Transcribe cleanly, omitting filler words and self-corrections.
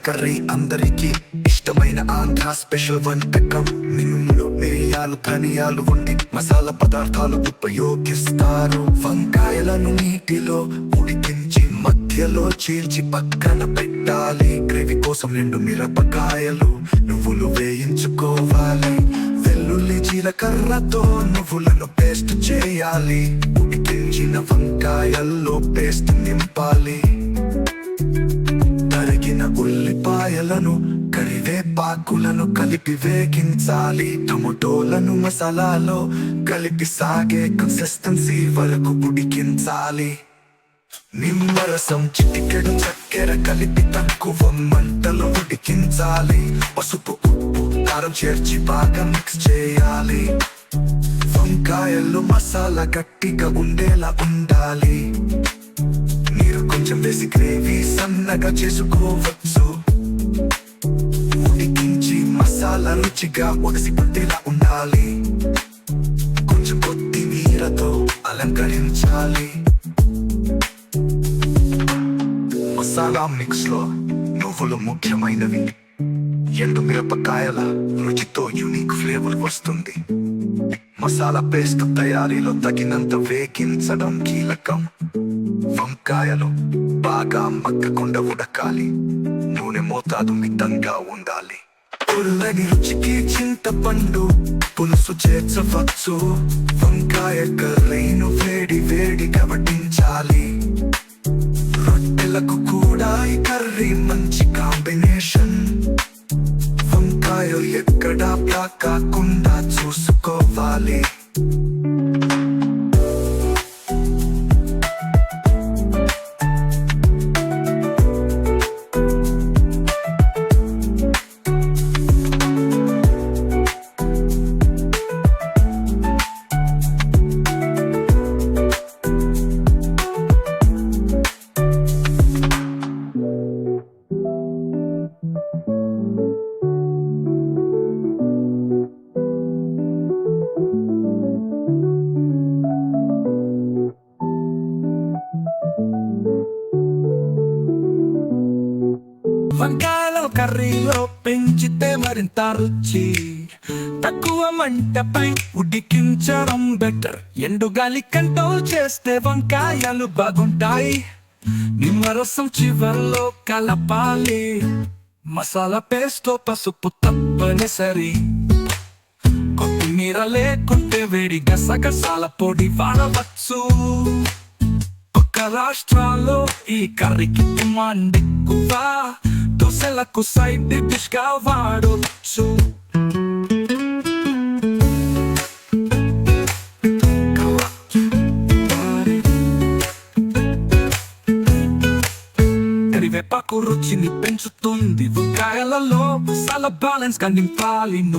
Curry అందరికీ ఇష్టమైన Andhra special వంటకం. మినుములు, మిరియాలు, ధనియాలు వంటి మసాలా పదార్థాలు ఉపయోగిస్తారు. వంకాయలను నీటిలో ఉడికించి మధ్యలో చీల్చి పక్కన పెట్టాలి. గ్రేవీ కోసం 2 మిరపకాయలు, నువ్వులు వేయించుకోవాలి. వెల్లుల్లి, జీలకర్రతో నువ్వులను పేస్ట్ చేయాలి. ఉడికించిన వంకాయల్లో పేస్ట్ నింపాలి. తరిగిన ఉల్లిపాయలను, కరివేపాకులను కలిపి వేగించాలి. టమోటోలను మసాలాలో కలిపి సాగే కన్సిస్టెన్సీ వరకు ఉడికించాలి. నిమ్మరసం, చిటికెడు చక్కెర కలిపి తక్కువ మంటలో ఉడికించాలి. పసుపు, ఉప్పు, కారం చేర్చి బాగా మిక్స్ చేయాలి. వంకాయలు మసాలా గట్టిగా ఉండేలా ఉండాలి. నీరు కొంచెం వేసి గ్రేవీ సన్నగా చేసుకోవచ్చు. ఉడికించి మసాలా రుచిగా ఒడిసిపట్టేలా ఉండాలి. కొంచెం కొత్తిమీరతో అలంకరించాలి. మసాలా మిక్స్ లో నువ్వులు ముఖ్యమైనవి. ఎండు మిరపకాయల రుచితో యూనిక్ ఫ్లేవర్ వస్తుంది. మసాలా పేస్ట్ తయారీలో తగినంత వేగించడం కీలకం. వంకాయలు బాగా మగ్గకుండా ఉడకాలి. నూనె మోతాదు మితంగా ఉండాలి. పుల్లని రుచికి చింతపండు పులుసు చేర్చవచ్చు. వంకాయ కర్రీను వేడి వేడిగా వడ్డించాలి. రొట్టెలకు కూడా ఈ కర్రీ మంచి కాంబినేషన్. వంకాయలు ఎక్కడా బ్లాక్ కాకుండా చూసుకోవాలి. వంకాయల కర్రీలో పెంచితే మరింత రుచి. తక్కువ మంటపై ఉడికించడం బెటర్. ఎండుగాలి కంట్రోల్ చేస్తే వంకాయలు బాగుంటాయి. నిమ్మరసం చివర్లో కలపాలి. మసాలా పేస్ట్ పసుపు తప్పనిసరి. కొత్తిమీర లేకుంటే వేడి గసగసాల పొడి వాడవచ్చు. ఒక రాష్ట్రాల్లో ఈ కర్రీకి డిమాండ్ ఎక్కువ. దోశలకు సైడ్ డిష్ గా వాడొచ్చు. కరివేపాకు రుచిని పెంచుతుంది. వంకాయలలో మసాలా బ్యాలెన్స్ గా నింపాలి.